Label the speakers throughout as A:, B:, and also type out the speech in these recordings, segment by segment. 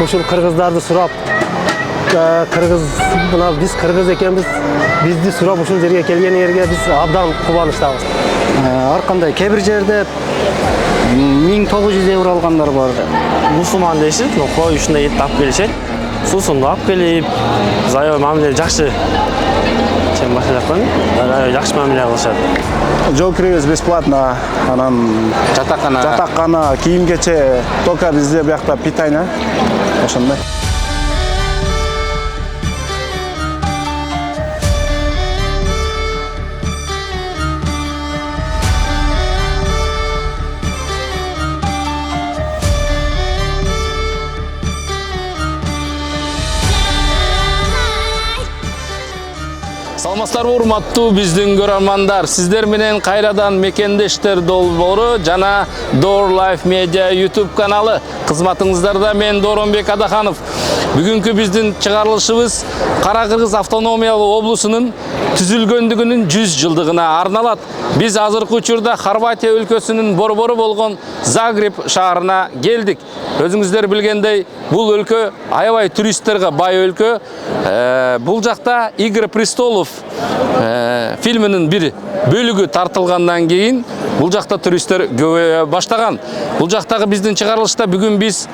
A: ушул кыргыздарды сурап, биз кыргыз экенбиз, бизди сурап ушул жерге келгениңерге биз абдан кубанычтабыз.
B: Ар кандай кээ бир жерде 1900 евро алгандар бар.
C: Мусулман дешет, кой ушундай этти алып келишет. Суусунду алып келип, аябай мамиле жакшы. Чем башкалакпын? Аябай жакшы мамиле кылышат.
D: Жол киребиз бесплатно, анан жатаккана, кийим-кече, только бизде биякта питание. Ошондой.
E: Саламатсыздарбы урматтуу биздин көрөрмандар, сиздер менен кайрадан мекендештер долбоору жана Door Life Media YouTube каналы кызматыңыздарда мен Доронбек Адаханов. Бүгүнкү биздин чыгарылышыбыз Кара Кыргыз автономиялык облусунун түзүлгөндүгүнүн 100 жылдыгына арналат. Биз азыркы учурда Хорватия өлкөсүнүн борбору болгон Загреб шаарына келдик. Өзүңүздөр билгендей, бул өлкө аябай туристтерге бай өлкө. Бул жакта Игры престолов фильминин бир бөлүгү тартылгандан кийин бул жакта туристтер көбөйө баштаган. Бул жактагы биздин чыгарылышта бүгүн биз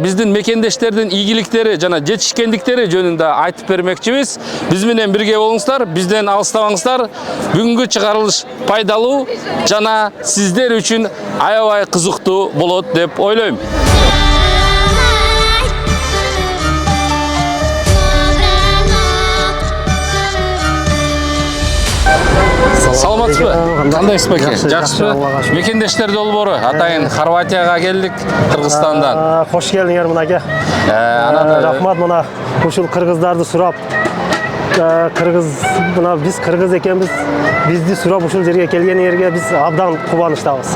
E: биздин мекендештердин ийгиликтери жана жетишкендиктери жөнүндө айтып бермекчибиз. Биз менен бирге болуңуздар, бизден алыстабаңыздар. Бүгүнкү чыгарылыш пайдалуу жана сиздер үчүн аябай кызыктуу болот деп ойлойм. Саламатсызбы? Кандайсыз беке? Жакшыбы? Мекендештер долбоору атайын Хорватияга келдик, Кыргызстандан.
A: Кош келдиңер мынаке. Рахмат, мына ушул кыргыздарды сурап, биз кыргыз экенбиз, бизди сурап ушул жерге келгениңерге биз абдан кубанычтабыз.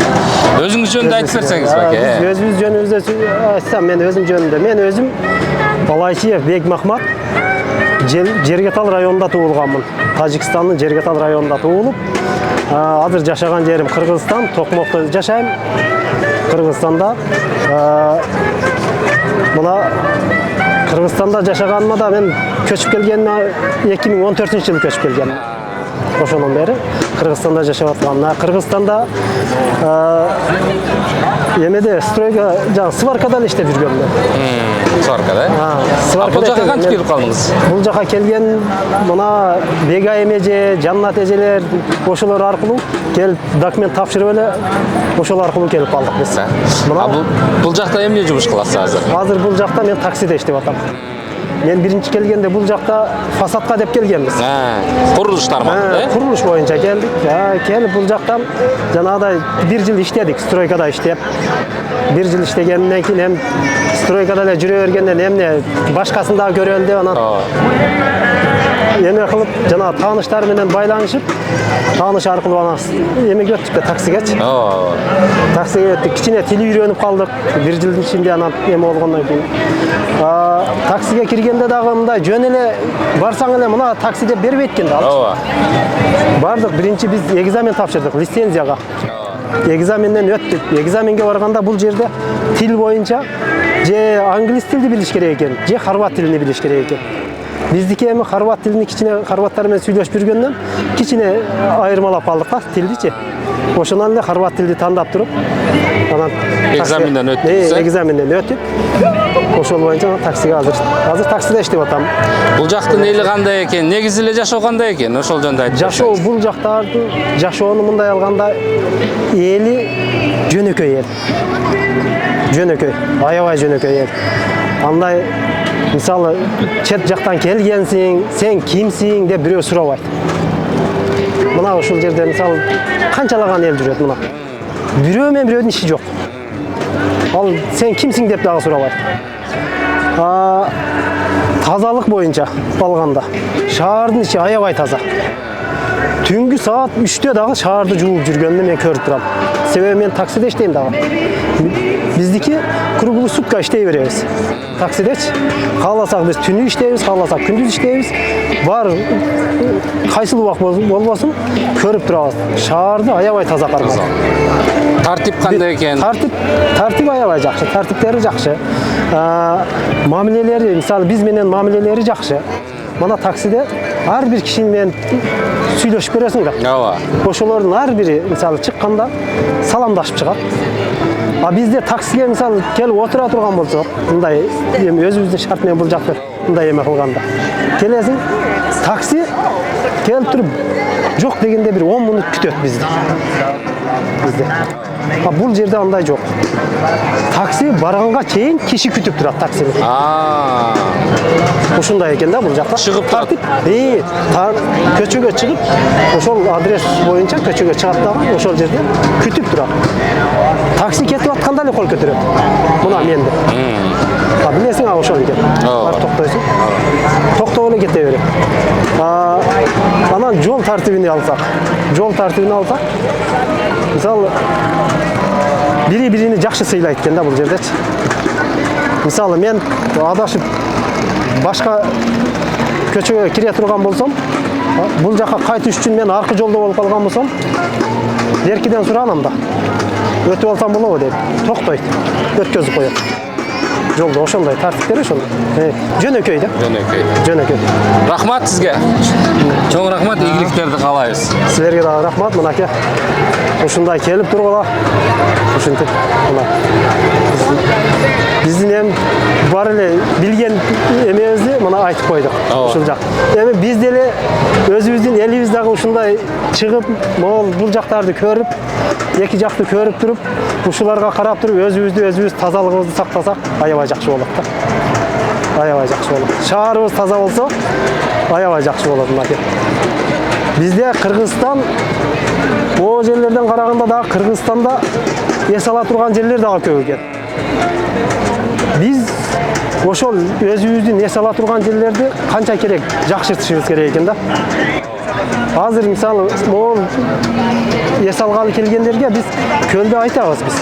E: Өзүңүз жөнүндө айтып берсеңиз беке.
A: Өзүбүз жөнүбүздө айтсам, мен өзүм жөнүндө. Мен өзүм Балайчиев Бекмахмат, Жергетал районунда туулганмын. Тажикстандын Жергетал районунда туулуп, азыр жашаган жерим Кыргызстан, Токмокто жашайм. Кыргызстанда мына Кыргызстанда жашаганыма да мен көчүп келгениме 2014-жылы көчүп келгем. Ошондон бери Кыргызстанда жашап аткам. Кыргызстанда эмеде стройга, жана сваркада иштеп жүргөм мен.
E: Сваркада? Бул жака кантип келип калдыңыз?
A: Бул жака келген мына Бега эмеже, Жаннат эжелер ошолор аркылуу келип документ тапшырып эле ошол аркылуу келип калдык биз.
E: Бул жакта эмне жумуш кыласыз азыр?
A: Азыр бул жакта мен таксиде иштеп атам. Мен биринчи келгенде бул жакта фасадка деп келгенбиз.
E: Курулуш тармагында,
A: курулуш боюнча келдик. Келип бул жактан жанагыдай 1 жыл иштедик, стройкада иштеп. 1 жыл иштегенден кийин эми стройкада эле жүрө бергенден эмне башкасын дагы көрөлү деп анан эме кылып жана тааныштар менен байланышып, тааныш аркылуу анан эмеге өттүк, таксигечи. Таксиге өттүк, кичине тили үйрөнүп калдык 1 жылдын ичинде анан эме болгондон кийин. Таксиге киргенде дагы мындай жөн эле барсаң эле мына такси деп бербейт экен да. Бардык, биринчи биз экзамен тапшырдык лицензияга. Экзаменден өттүк. Экзаменге барганда бул жерде тил боюнча же англис тилди билиш керек экен, же хорват тилин билиш керек экен. Биздики эми хорват тилини кичине хорваттар менен сүйлөшүп жүргөндөн кичине айырмалап калдык да тилдичи. Ошондон эле хорват тилди тандап туруп, анан
E: экзаменден өттүк.
A: Экзаменден өтүп, ошол боюнча таксиге азыр таксиде иштеп атам.
E: Бул жактын эли кандай экен? Негизи эле жашоо кандай экен? Ошол жөнүндө айтып берсеңиз.
A: Жашоо бул жактардын жашоону мындай алганда эли жөнөкөй эл. Жөнөкөй, аябай жөнөкөй эл. Андай мисалы чет жактан келгенсиң, сен кимсиң деп бирөө сурабайт. Мына ушул жерде мисалы канчалаган эл жүрөт мына. Бирөө менен бирөөнүн иши жок. Ал сен кимсиң деп дагы сурабайт. Тазалык боюнча алганда шаардын ичи аябай таза. Түнгү саат 3-тө дагы шаарды жууп жүргөнүн мен көрүп турам. Себеби мен таксиде иштейм дагы. Биздики круглый сутка иштей беребиз. Таксидечи. Кааласак биз түнү иштейбиз, кааласак күндүз иштейбиз. Бар кайсыл убак болбосун көрүп турабыз. Шаарды аябай таза кармалып.
E: Тартип кандай экен?
A: Тартип аябай жакшы, тартиптери жакшы. мамилелери, мисалы биз менен мамилелери жакшы. Мына таксиде ар бир киши менен сүйлөшүп көрөсүң да.
E: Ооба.
A: Ошолордун ар бири мисалы чыкканда саламдашып чыгат. А бизде таксиге мисалы келип отура турган болсок, мындай эми өзүбүздүн шарт менен бул жакта мындай эме кылганда. Келесиң, такси келип туруп жок дегенде бир 10 мүнөт күтөт бизди. А бул жерде андай жок. Такси барганга чейин киши күтүп турат таксини. Ушундай экен да бул жакта.
E: Чыгып турат.
A: Көчөгө чыгып, ошол адрес боюнча көчөгө чыгат дагы, ошол жерде күтүп турат. Такси кетип атканда эле кол көтөрөт. Мына менде. Билесиң, ошол экен. Бар токтойсуң. Токтоп эле кете берет. Анан жол тартибини алсак, мисалы бири-бирини жакшы сыйлайт экен да бул жердечи. Мисалы мен адашып башка көчөгө кире турган болсом, бул жака кайтыш үчүн мен аркы жолдо болуп калган болсом, эркиден суранам да. Өтүп алсам болобу деп, токтойт, өткөзүп коет. Жолдо ошондой тартиптер ошондой. Жөнөкөй да. Жөнөкөй.
E: Рахмат сизге. Чоң рахмат, ийгиликтерди каалайбыз.
A: Силерге дагы рахмат, мынакей. Ушундай келип тургула. Ушинтип мына биздин эми бар эле билген эмебизди мына айтып койдук. Ушул жак. Эми биз деле өзүбүздүн элибиз дагы ушундай чыгып, бул жактарды көрүп, эки жакты көрүп туруп, ушуларга карап туруп өзүбүз тазалыгыбызды сактасак, аябай жакшы болот да. Аябай жакшы болот. Шаарыбыз таза болсо, аябай жакшы болот мынакей. Бизде Кыргызстан о жерлерден караганда дагы Кыргызстанда эс ала турган жерлер дагы көп экен. Биз ошол өзүбүздүн эс ала турган жерлерди канча керек жакшыртышыбыз керек экен да. Азыр мисалы могул эс алгалы келгендерге биз көлдү айтабыз биз.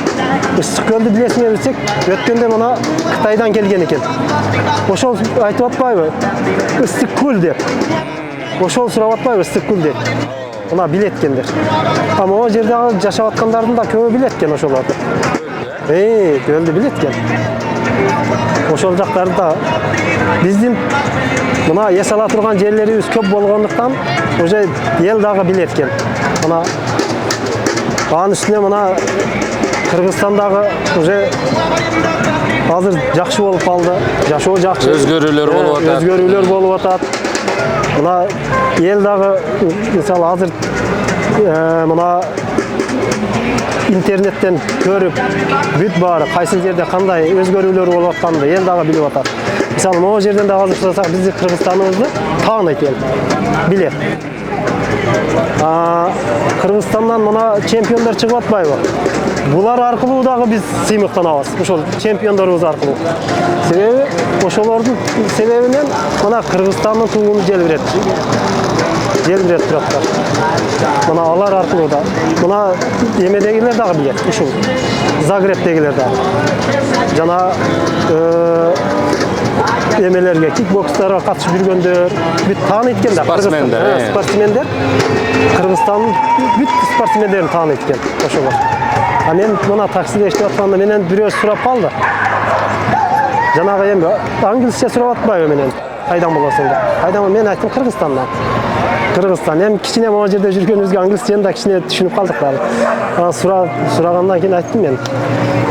A: Ысык көлдү билесиңер десек, өткөндө мына Кытайдан келген экен. Ошол айтып атпайбы? Ысык көл деп. Ошол сурап атпайбы ысык көл деп. Мына билет экендер. А могу жерде жашап аткандардын да көбү билет экен ошолорду. Көлдү билет экен. Ошол жактарды да биздин мына эс ала турган жерлерибиз көп болгондуктан уже эл дагы билет экен. Мына анын үстүнө мына Кыргызстандагы уже азыр жакшы болуп калды. Жашоо жакшы. Өзгөрүүлөр болуп атат. Мына эл дагы мисалы азыр мына интернеттен көрүп, бүт баары кайсы жерде кандай өзгөрүүлөр болуп атканды эл дагы билип атат. Мисалы могу жерден дагы азыр сурасак, биздин Кыргызстаныбызды тааныйт эл. Билет. Кыргызстандан мына чемпиондор чыгып атпайбы? Булар аркылуу дагы биз сыймыктанабыз. Ошол чемпиондорубуз аркылуу. Себеби ошолордун себебинен мына Кыргызстандын тугуну желбирет тураттар. Мына алар аркылуу да. Мына эмедегилер дагы билет. Ушул Загребдегилер дагы. Жана эмелерге, кикбокстарга катышып жүргөндөр бүт тааныйт экен да. Спортсмендер. Кыргызстандын бүт спортсмендерин тааныйт экен ошолор. А мен мына таксиде иштеп атканда менен бирөө сурап калды. Жанагы эми англисче сурап атпайбы менен? Кайдан болосуң деп. Кайдан? Мен айттым Кыргызстандан. Кыргызстан. Эми кичине могу жерде жүргөнүбүзгө англисчени да кичине түшүнүп калдык дагы. Сурагандан кийин айттым мен.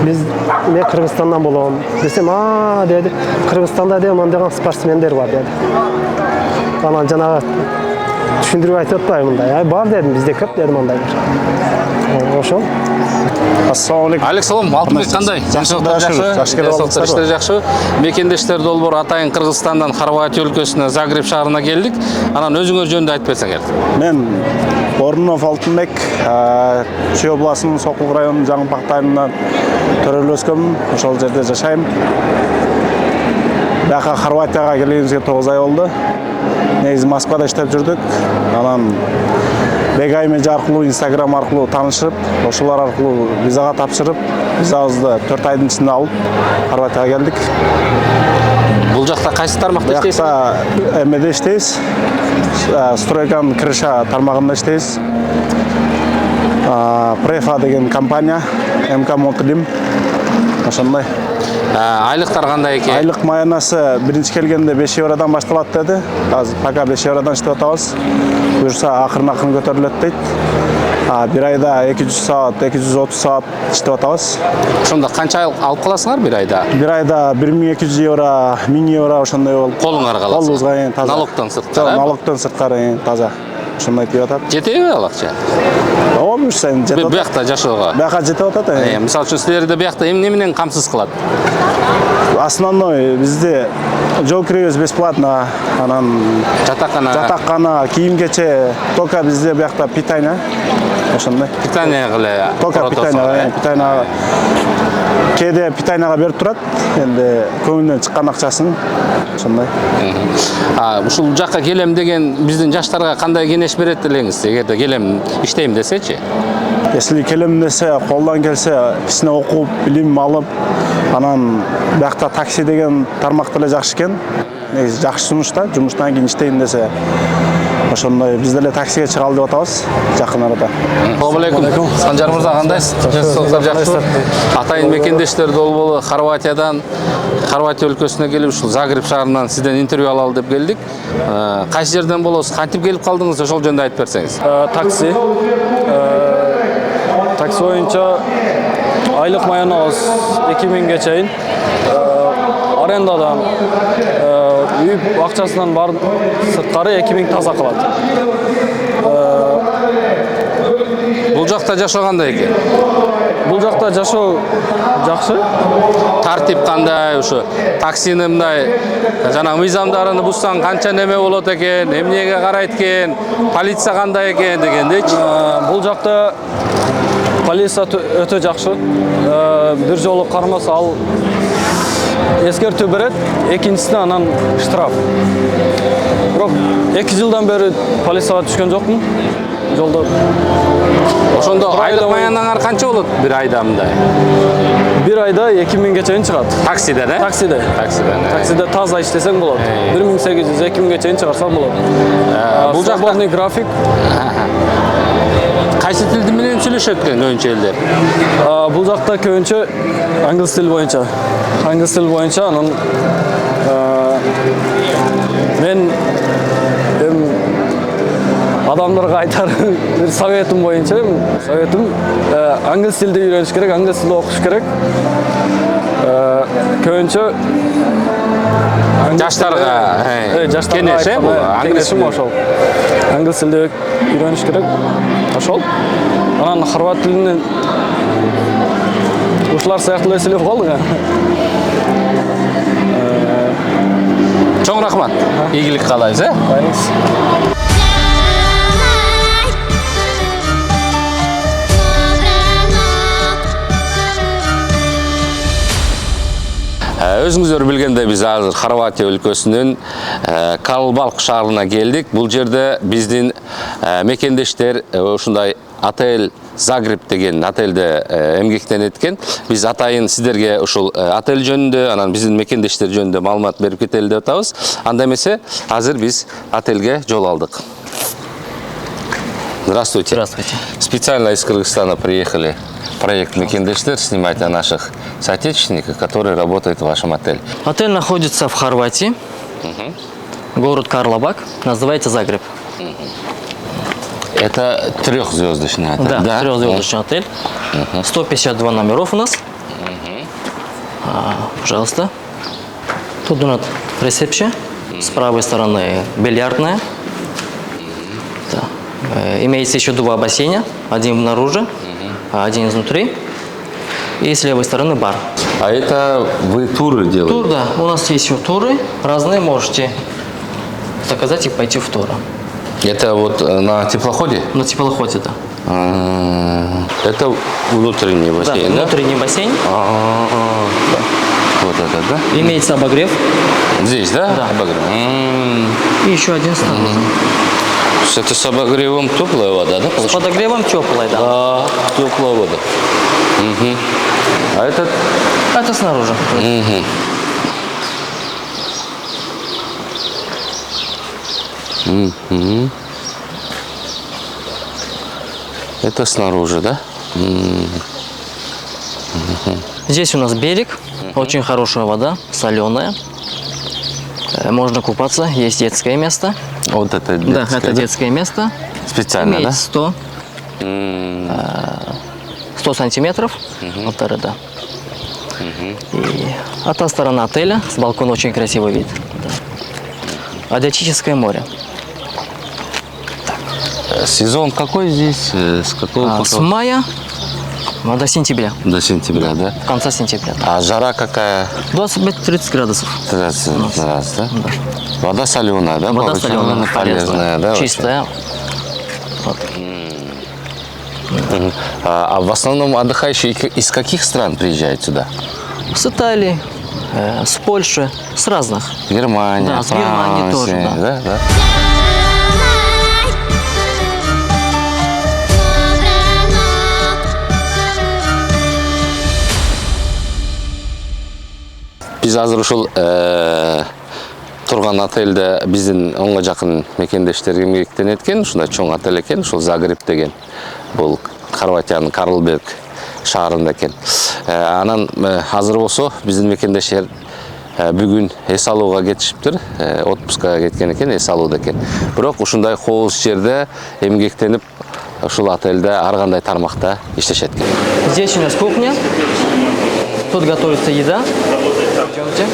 A: Мен Кыргызстандан болом. Десем, деди. Кыргызстанда да мындаган спортсмендер бар деди. Анан жанагы түшүндүрүп айтып атпайбы мындай? Бар дедим, бизде көп дедим андайлар. Ошол.
D: Ассалам алейкум.
E: Алейкум, Алтынбек кандай? Жакшы. Жакшы. Мекендештер долбоор атайын Кыргызстандан Хорватия өлкөсүнө Загреб шаарына келдик. Анан өзүңөр жөнүндө айтып берсеңер.
D: Мен Орунов Алтынбек, Чүй областынын Сокулук районунун Жаңылпак айылынан төрөлүп өскөмүн. Ошол жерде жашайм. Бияка Хорватияга келгенибизге 9 ай болду. Негизи Москвада иштеп жүрдүк. Анан Бегай межа аркылуу, Instagram аркылуу таанышып, ошолор аркылуу визага тапшырып, визабызды 4 айдын ичинде алып, Хорватияга келдик.
E: Бул жакта кайсы тармакта иштейсиз?
D: Бул жакта эмеде иштейбиз. Стройканын крыша тармагында иштейбиз. Префа деген компания, МК Мотолим. ошондой.
E: Айлыктар кандай экен?
D: Айлык майонасы биринчи келгенде 5 евродан башталат деди. Азыр пока 5 евродан иштеп атабыз. Буюрса акырын көтөрүлөт дейт. Bir ayda 200 saat, 230 saat иштеп атабыз.
E: Ошондо канча алып каласыңар бир айда?
D: Bir ayda 1200 евро, 1000 евро ошондой болуп.
E: Колуңарга каласың.
D: Колубузга таза.
E: Налогтон сырткары.
D: Налогтон сырткары таза. Ошондой тип атат.
E: Жетеби ал акча?
D: Ооба, буюрса жетип атат.
E: Биякта жашоого.
D: Бияка жетип атат.
E: Мисалы үчүн силерди биякта эмне менен камсыз кылат?
D: Основной бизде жол киребиз бесплатно, анан жатаккана, кийим-кече, только бизде биякта питание. Ошондой.
E: Питание кыле.
D: Только питание. Кээде питанияга берип турат. Энди көңүлдөн чыккан акчасын. Ошондой.
E: Ушул жакка келем деген биздин жаштарга кандай кеңеш берет элеңиз? Эгерде келем иштейм десечи?
D: Если келем десе, колдон келсе, кичине окуп, билим алып, анан биякта такси деген тармак деле жакшы экен. Негизи жакшы сунуш да, жумуштан кийин иштейм десе. Ошондой биз деле таксиге чыгалы деп атабыз жакын арада.
E: Assalomu alaykum. Санжар мырза, кандайсыз? Жакшы. Атайын мекендештер долбоолу Хорватиядан, Хорватия өлкөсүнө келип, ушул Загреб шаарынан сизден интервью алалы деп келдик. Кайсы жерден болосуз? Кантип келип калдыңыз? Ошол жөнүндө айтып берсеңиз.
F: Такси. Такси боюнча айлык майонез 2000ге чейин. Арендадан үй акчасынан бар сырткары 2000 таза калат.
E: Бул жакта жашоо кандай экен?
F: Бул жакта жашоо жакшы.
E: Тартип кандай, ушу таксини мындай жана мыйзамдарын бузсаң канча неме болот экен, эмнеге карайт экен, полиция кандай экен дегендейчи.
F: Бул жакта полиция өтө жакшы. Бир жолу кармаса ал эскертүү берет, экинчисине анан штраф. Бирок 2 жылдан бери полицияга түшкөн жокмун. Жолдо.
E: Ошондо айлык майонаңар канча болот бир айда мындай?
F: Бир айда 2000ге чейин чыгат.
E: Таксиден,
F: Таксиде. Таксиде таза иштесең болот. 1800-2000ге чейин чыгарсаң болот. Бул жакта график.
E: Кайсы тилди менен сүйлөшөт экен көбүнчө элдер?
F: Бул жакта көбүнчө англис тил боюнча. Англис тил боюнча анан мен адамдарга айтар бир советим боюнча, англис тилди үйрөнүш керек, англис тилди окуш керек. Көбүнчө
E: жаштарга
F: кеңеш бул. Кеңешим ошол. Англис тилди үйрөнүш керек. Ошол. Анан хорват тилинен ушулар сыяктуу эле сүйлөп калдык.
E: Чоң рахмат. Ийгилик каалайбыз, Өзүңүздөр билгендей биз азыр Хорватия өлкөсүнүн Калбалк шаарына келдик. Бул жерде биздин мекендештер ушундай отель Загреб деген отельде эмгектенет экен. Биз атайын сиздерге ушул отель жөнүндө, анан биздин мекендештер жөнүндө маалымат берип кетели деп атабыз. Анда эмесе, азыр биз отельге жол алдык. Здравствуйте.
G: Здравствуйте.
E: Специально из Кыргызстана приехали. Проект «Мекендештер» снимать о наших соотечественниках, которые работают в вашем отеле.
G: Отель находится в Хорватии, город Карлабак, называется Загреб.
E: Это трехзвездочный отель, да?
G: Да, трехзвездочный отель. 152 номеров у нас. Пожалуйста. Тут у нас ресепшн. С правой стороны бильярдная. Да. Имеется еще 2 бассейна. Один снаружи, один изнутри. И с левой стороны бар.
E: А это вы туры делаете?
G: Тур, да. У нас есть еще туры разные. Можете заказать и пойти в туры.
E: Это вот на теплоходе?
G: На теплоходе, да.
E: Это внутренний бассейн, да?
G: Внутренний бассейн.
E: Да. Вот это, да?
G: Имеется обогрев.
E: Здесь, да?
G: Да.
E: Обогрев.
G: И еще один снаружи.
E: Это с обогревом теплая вода, да?
G: С подогревом теплая, да.
E: Да, теплая вода. А это?
G: Это снаружи.
E: Это снаружи, да?
G: Здесь у нас берег, очень хорошая вода, соленая. Можно купаться, есть детское место.
E: Вот это детское,
G: Да, это детское место.
E: Специально,
G: Имеет
E: да?
G: 100 сантиметров. Полтора, да. И, а та сторона отеля, с балкона очень красивый вид. Да. Адриатическое море.
E: Сезон какой здесь? С какого
G: С мая до сентября.
E: до сентября, да?
G: В конце сентября.
E: А жара какая?
G: 25-30 градусов.
E: 30 раз, да? Вода соленая, да?
G: Вода
E: получается?
G: соленая,
E: полезная, да?
G: чистая. Вот.
E: А в основном отдыхающие из каких стран приезжают сюда?
G: С Италии, с Польши, с разных.
E: Германия,
G: Да, с Германии тоже,
E: Франция,
G: да.
E: да? Biz азыр ушул турган отельде биздин онго жакын мекендештер эмгектенет экен, ушундай чоң отель экен, ушул Загреб деген. Бул Хорватиянын Карлберг шаарында экен. Анан азыр болсо биздин мекендештер бүгүн эс алууга кетишиптир, отпускага кеткен экен, эс алууда экен. Бирок ушундай кооз жерде эмгектенип ушул отельде ар кандай тармакта иштешет экен.
G: Здесь у нас кухня. Тут готовится еда. Идемте.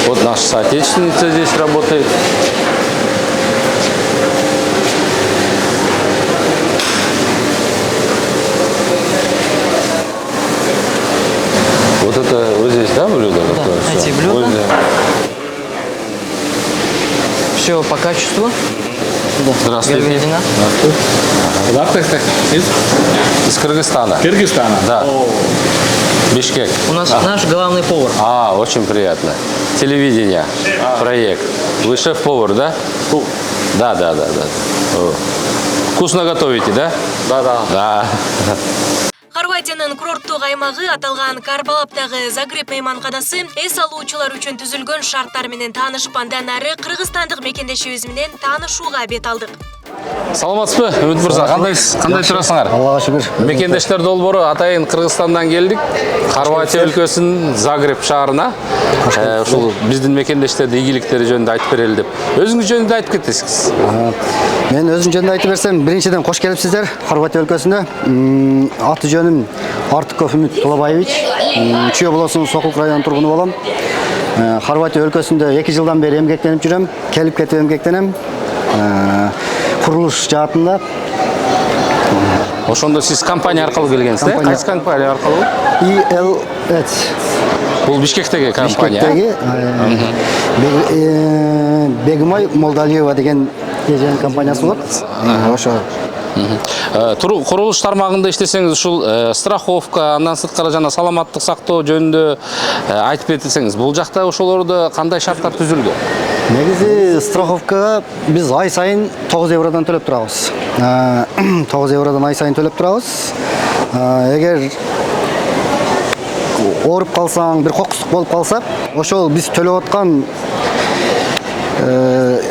E: Вот наша соотечественница здесь работает. Вот это вот здесь, да, блюдо?
G: Да, эти блюда. Все по качеству. Да.
E: Здравствуйте.
G: Говядина.
E: Здравствуйте. Из Кыргызстана.
F: Кыргызстана.
E: Да. Бишкек.
G: У нас наш главный повар.
E: Очень приятно. Телевидение, проект. Вы шеф-повар, да? Да. О. Вкусно готовите, да? Да.
H: Хорватиянын курорттук аймагы аталган Карбалаптагы Загреб мейманканасы эс алуучулар үчүн түзүлгөн шарттар менен таанышып, андан ары кыргызстандык мекендешибиз менен таанышууга бет алдык.
E: Саламатсызбы, Үмүт мырза, кандай турасыңар?
B: Аллага шүгүр.
E: Мекендештер долбоору атайын Кыргызстандан келдик. Хорватия өлкөсүнүн Загреб шаарына. Ушул биздин мекендештердин ийгиликтери жөнүндө айтып берели деп. Өзүңүз жөнүндө айтып кетесиз.
B: Мен өзүм жөнүндө айтып берсем, биринчиден кош келипсиздер Хорватия өлкөсүнө. Аты жөнүм Артыков Үмүт Тулабаевич. Чүй облусунун Сокулук районунун тургуну болом. Хорватия өлкөсүндө 2 жылдан бери эмгектенип жүрөм. Келип кетип эмгектенем. Курулуш жаатында.
E: Ошондо сиз компания аркылуу келгенсиз, да? Кайсы компания аркылуу? Бул Бишкектеги компания.
B: Бишкектеги Бегимай Молдалиева деген компаниясы болот. Ошо.
E: Курулуш тармагында иштесеңиз, ушул страховка, андан сырткары жана саламаттык сактоо жөнүндө айтып кетсеңиз, бул жакта ошолордо кандай шарттар түзүлгөн?
B: Негизи страховкага биз ай сайын 9 евродон төлөп турабыз. 9 евродон ай сайын төлөп турабыз. Эгер ооруп калсаң, бир кокустук болуп калса, ошол биз төлөп аткан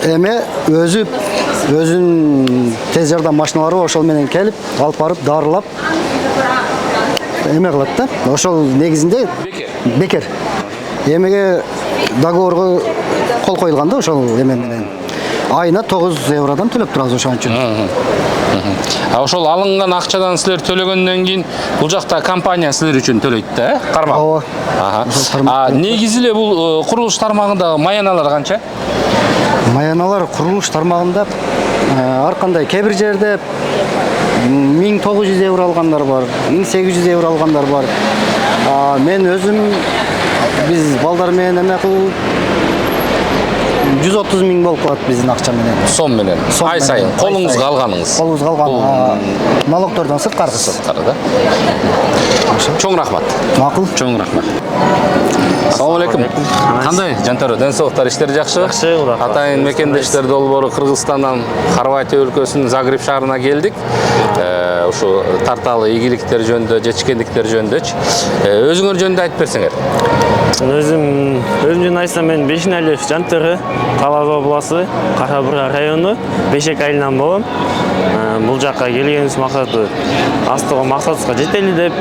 B: эме өзүнүн тез жардам машиналары ошол менен келип, алып барып дарылап эме кылат да. Ошол негизинде бекер. Эмеге договорго кол коюлган да ошол эме менен. Айына 9 евродон төлөп турабыз ошон үчүн.
E: Ошол алынган акчадан силер төлөгөндөн кийин бул жакта компания силер үчүн төлөйт да, кармак. Негизи эле бул курулуш тармагында маяналар канча?
B: Маяналар курулуш тармагында ар кандай кээ бир жерде 1900 евро алгандар бар, 1800 евро алгандар бар. Мен өзүм биз балдар менен эме кылып 130 000 болуп калат биздин акча менен.
E: Сом менен. Ай сайын колуңузга алганыңыз.
B: Колуңузга алган. Налогтордон сырткары.
E: Сырткары да. Чоң рахмат.
B: Макул.
E: Чоң рахмат. Assalamu алейкум. Кандай Жантөре, ден соолуктар, иштери жакшы?
C: Жакшы, Кудай кааласа.
E: Атайын мекендештер долбоору Кыргызстандан Хорватия өлкөсүнүн Загреб шаарына келдик. Ушу тарталы ийгиликтер жөнүндө, жетишкендиктер жөнүндөчү. Өзүңөр жөнүндө айтып берсеңер.
C: Өзüm жөнүндө айтсам, мен Бешиналиев Жантөре, Талас областы, Кара-Бура району, Бешек айылынан болом. Бул жакка келгенибиз максаты максатыбызга жетели деп,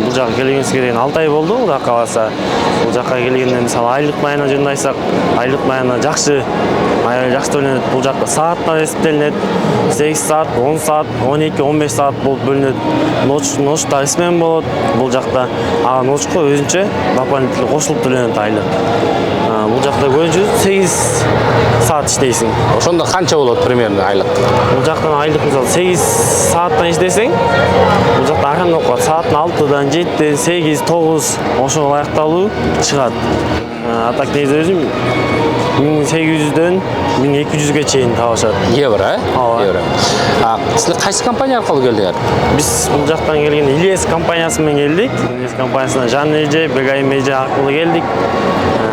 C: бул жакка келгенибизге деген 6 ай болду, Кудай кааласа. Бул жакка келгенде мисалы айлык майына жөнүндө айтсак, айлык майына жакшы төленет. Бул жакта сааттан эсептелинет. 8 саат, 10 саат, 12, 15 саат болуп бөлүнөт. Ночта смен болот бул жакта. Ночко өзүнчө дополнительно кошулуп төленет айлык. Бул жакта көбүнчө 8 саат иштейсиң.
E: Ошондо канча болот примерно айлык?
C: Бул жактан айлык мисалы 8 сааттан иштесең, бул жакта арандап калат. Саатын 6дан 7, 8, 9 ошого аякталуу чыгат. Так негизи өзүм 1800дөн 1200ге чейин табышат.
E: Евро,
C: Ооба.
E: Евро. Силер кайсы компания аркылуу келдиңер?
C: Биз бул жактан келген Ильес компаниясы менен келдик. Ильес компаниясына Жан эже, Бегайым эже аркылуу келдик.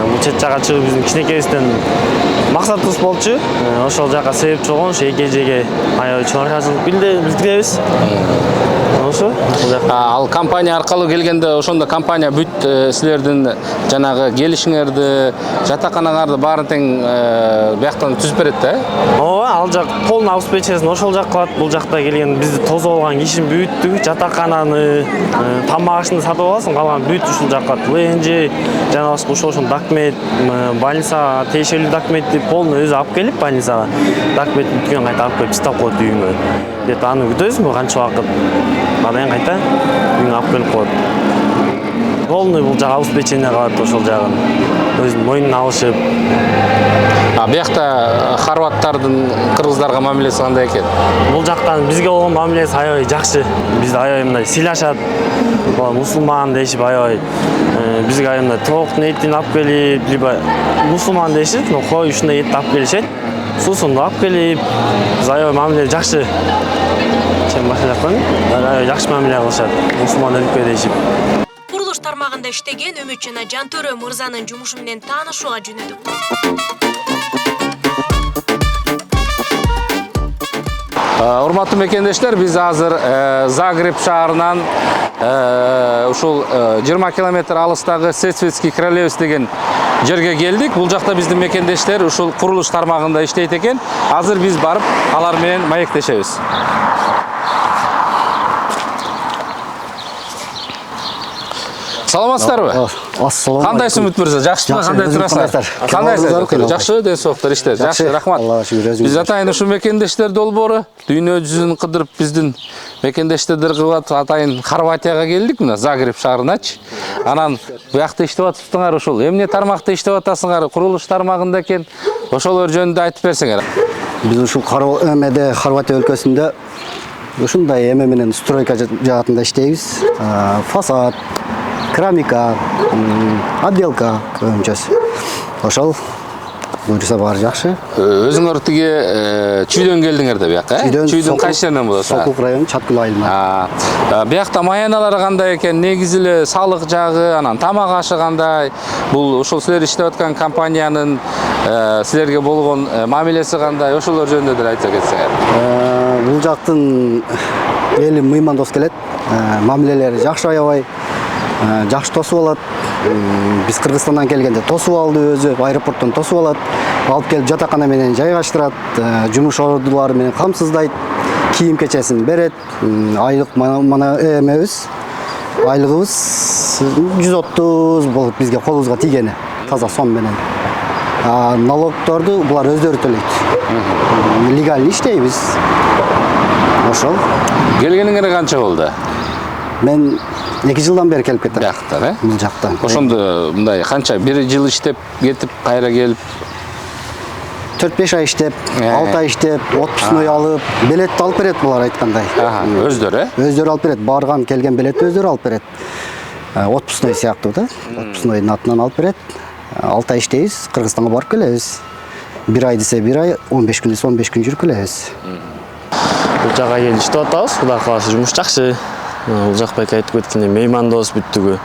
C: Бул чет жакка чыгып биздин кичинекейибизден максатыбыз болчу. Ошол жакка себепчи болгон ушу эки эжеге аябай чоң ыраазычылык билдиребиз. Ошо.
E: Ал компания аркылуу келгенде ошондо компания бүт силердин жанагы келишиңерди, жатаканаңарды баарын тең бияктан түзүп берет да?
C: Ооба, ал жак полный обеспечениесин ошол жак кылат. Бул жакта келген бизди тосуп алган киши бүттү, жатакананы, тамак ашты сатып аласың, калган бүт ушул жакка ЛНЖ, жана башка ошол документ, больницага тиешелүү документти полный өзү алып келип больницага. Документ бүткөн кайта алып келип тастап коет үйүңө. Деп аны күтөсүң канча убакыт. Анан кайта үйүңө алып келип коет. Полный бул жак обеспечение кылат ошол жагын. Өзүнүн мойнуна алышып.
E: Биякта хорваттардын кыргыздарга мамилеси кандай экен?
C: Бул жактан бизге болгон мамилеси аябай жакшы. Бизди аябай мындай сыйлашат. Мусулман дешип аябай бизге аябай мындай токтун этин алып келип, либо мусулман дешип, кой ушундай этти алып келишет. Суусун алып келип, аябай мамиле жакшы. Чем башка жактан аябай жакшы мамиле кылышат. Мусулман өлкө дешип.
H: Курулуш тармагында иштеген Үмүтжана Жантөре мырзанын жумушу менен таанышууга жөнөдүк.
E: Урматтуу мекендештер, биз азыр Загреб шаарынан ушул 20 километр алыстагы Сесветский Кролевец деген жерге келдик. Бул жакта биздин мекендештер ушул курулуш тармагында иштейт экен. Азыр биз барып, алар менен маектешебиз. Саламатсыздарбы?
B: Ассалам.
E: Кандайсың Үмүт мырза? Жакшымы? Кандай турасыздар? Кандайсың? Жакшы, ден соолуктар иштер. Жакшы, рахмат. Биз атайын ушу мекендештер долбоору дүйнө жүзүн кыдырып биздин мекендештерди кылып атайын Хорватияга келдик мына Загреб шаарыначы. Анан буякта иштеп атыптыңар ушул. Эмне тармакта иштеп атасыңар? Курулуш тармагында экен. Ошолор жөнүндө айтып берсеңер.
B: Биз ушул Хорватия өлкөсүндө ушундай эме менен стройка жаатында иштейбиз. Фасад, керамика, отделка көбүнчөсү. Ошол буюрса баары жакшы.
E: Өзүңөр тиги Чүйдөн келдиңер да бияка, Чүйдөн кайсы жерден болосуз?
B: Сокулук району Чаткул айылынан.
E: Биякта маяналары кандай экен, негизи эле салык жагы, анан тамак ашы кандай? Бул ушул силер иштеп аткан компаниянын силерге болгон мамилеси кандай? Ошолор жөнүндө деле айтса кетсеңер.
B: Бул жактын эли мыймандос келет. Мамилелери жакшы аябай. Жакшы тосуп алат. Биз Кыргызстандан келгенде тосуп алды өзү, аэропорттон тосуп алат. Алып келип жатакана менен жайгаштырат, жумуш ордулары менен камсыздайт, кийим кечесин берет. Айлык мана эмебиз, айлыгыбыз 130 болуп бизге колубузга тийгени, таза сом менен. Налогторду булар өздөрү төлөйт. Легально иштейбиз. Ошол.
E: Келгениңер канча болду?
B: Мен 2 жылдан бери келип кетем.
E: Бияктан,
B: Бул жактан.
E: Ошондо мындай канча 1 жыл иштеп кетип, кайра келип
B: 4-5 ай иштеп, 6 ай иштеп, отпускной алып, билетти алып берет булар айткандай.
E: Өздөрү?
B: Өздөрү алып берет. Барган, келген билетти өздөрү алып берет. Отпускной сыяктуу да. Отпускнойдун атынан алып берет. 6 ай иштейбиз, Кыргызстанга барып келебиз. 1 ай десе 1 ай, 15 күн десе 15 күн жүрүп келебиз.
C: Бул жакка келип иштеп атабыз, Кудай кааласа жумуш жакшы. Ылжакбек айтып кеткендей меймандос бүттүгү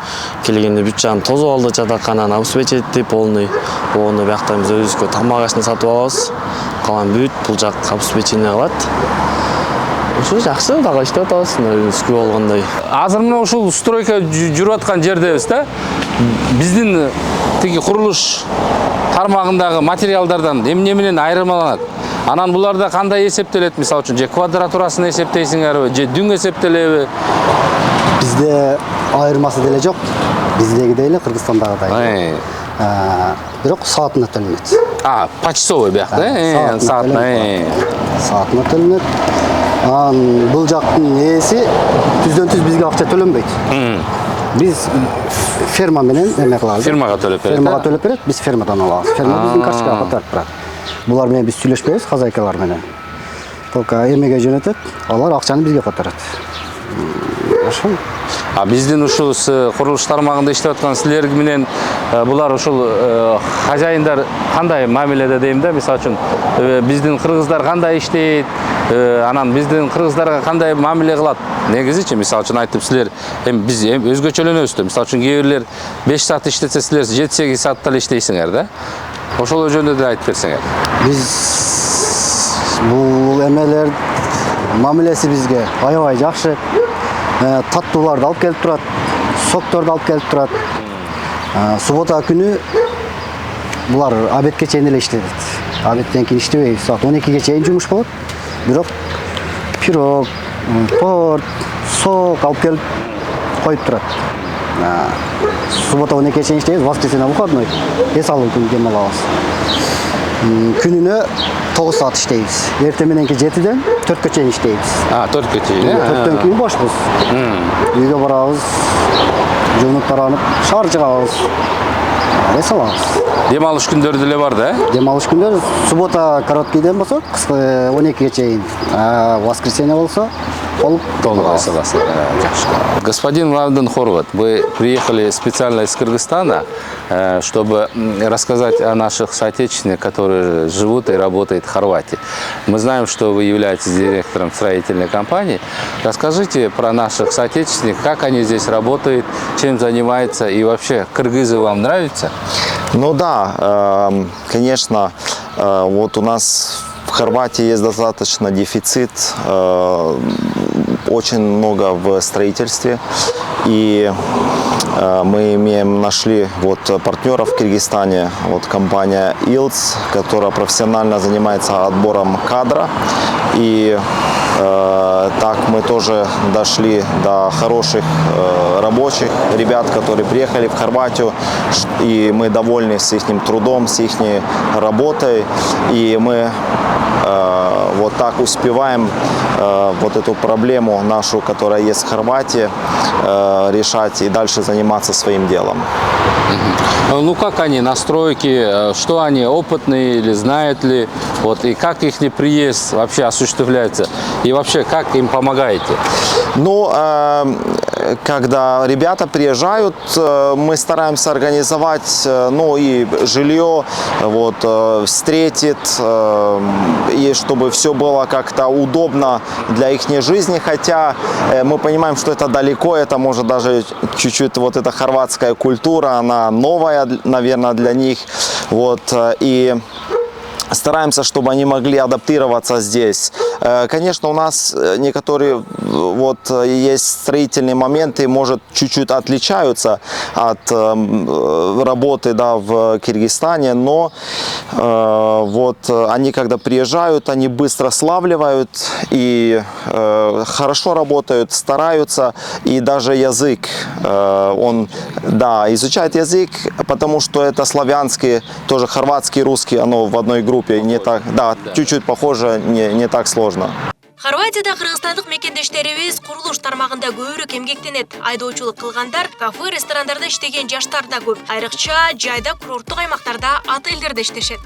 C: келгенде бүт жагын тозуп алды, жатакананы обеспечить полный. Оны бияктан биз өзүбүзгө тамак ашты сатып алабыз. Калган бүт бул жак обеспечение кылат. Ошо жакшы дагы иштеп атабыз, өзүбүзгө болгондой.
E: Азыр мына ушул стройка жүрүп аткан жердебиз да. Биздин тиги курулуш тармагындагы материалдардан эмне менен айырмаланат? Анан буларда кандай эсептелет? Мисалы үчүн, же квадратурасын эсептейсиңерби, же дүң эсептелеби?
B: Бизде айырмасы деле жок. Биздегидей эле Кыргызстандагыдай. Бирок саатына төлөнөт.
E: Почтовый биякта, саатына.
B: Саатына төлөнөт. Бул жактын ээси түздөн түз бизге акча төлөнбөйт. Биз ферма менен эме кылабыз.
E: Фермага төлөп берет.
B: Фермага төлөп берет, биз фермадан алабыз. Ферма биздин карточкага катарып турат. Булар менен биз сүйлөшпөйбүз, хозяйкалар менен. Только эмеге жөнөтөт, алар акчаны бизге катарат. Ошо.
E: Биздин ушул курулуш тармагында иштеп аткан силер менен булар ушул хозяиндар кандай мамиледе дейм да? Мисалы үчүн, биздин кыргыздар кандай иштейт, анан биздин кыргыздарга кандай мамиле кылат? Негизичи, мисалы үчүн айтып, силер биз өзгөчөлөнөбүз да. Мисалы үчүн, кээ бирлер 5 саат иштесе, силер 7-8 саатта эле иштейсиңер да? Ошол жөнүндө да айтып берсеңер.
B: Биз бул эмелер мамилеси бизге аябай жакшы. Таттууларды алып келип турат, сокторду алып келип турат. Суббота күнү булар обедке чейин эле иштейт. Обедтен кийин иштебейбиз. Саат 12ге чейин жумуш болот. Бирок пирог, торт, сок алып келип коюп турат. Суббота 12ге чейин иштейбиз, воскресенье выходной. Эс алуу күнү дем алабыз. Күнүнө 9 саат иштейбиз. Эртең мененки 7ден 4кө чейин иштейбиз.
E: 4кө чейин.
B: 4төн кийин бошпуз. Үйгө барабыз, жуунуп таранып, шаар чыгабыз. Эс алабыз.
E: Дем алыш күндөрү деле бар да?
B: Дем алыш күндөрү суббота короткийден болсо, 12ге чейин. Воскресенье болсо, толук эс аласыз.
E: Господин Младен Хорват, вы приехали специально из Кыргызстана, чтобы рассказать о наших соотечественниках, которые живут и работают в Хорватии. Мы знаем, что вы являетесь директором строительной компании. Расскажите про наших соотечественников, как они здесь работают, чем занимаются и вообще кыргызы вам нравятся?
I: Ну да, конечно, вот у нас в Хорватии есть достаточно дефицит, очень много в строительстве, и мы нашли вот партнеров в Кыргызстане, вот компания ИЛС, которая профессионально занимается отбором кадра, и так мы тоже дошли до хороших рабочих ребят, которые приехали в Хорватию, и мы довольны с их трудом, с их работой, и мы вот так успеваем вот эту проблему нашу, которая есть в Хорватии, решать и дальше заниматься своим делом.
E: Ну как они, настройки, что они, опытные или знают ли, вот, и как их приезд вообще осуществляется, и вообще как им помогаете?
I: Ну, когда ребята приезжают, мы стараемся организовать, ну, и жилье, вот, встретить, и чтобы все было как-то удобно для их жизни, хотя мы понимаем, что это далеко, это может даже чуть-чуть вот эта хорватская культура, она новая, наверное, для них, вот, и стараемся, чтобы они могли адаптироваться здесь. Конечно, у нас некоторые вот есть строительные моменты, может, чуть-чуть отличаются от работы, да, в Кыргызстане, но вот они, когда приезжают, они быстро славливают и хорошо работают, стараются, и даже язык, он, да, изучает язык, потому что это славянский, тоже хорватский, русский, оно в одной группе, не так, да, чуть-чуть похоже, не так сложно.
H: Хорватияда кыргызстандык мекендештерибиз курулуш тармагында көбүрөөк эмгектенет. Айдоочулук кылгандар, кафе, ресторандарда иштеген жаштар да көп. Айрыкча жайда курорттук аймактарда, отелдерде иштешет.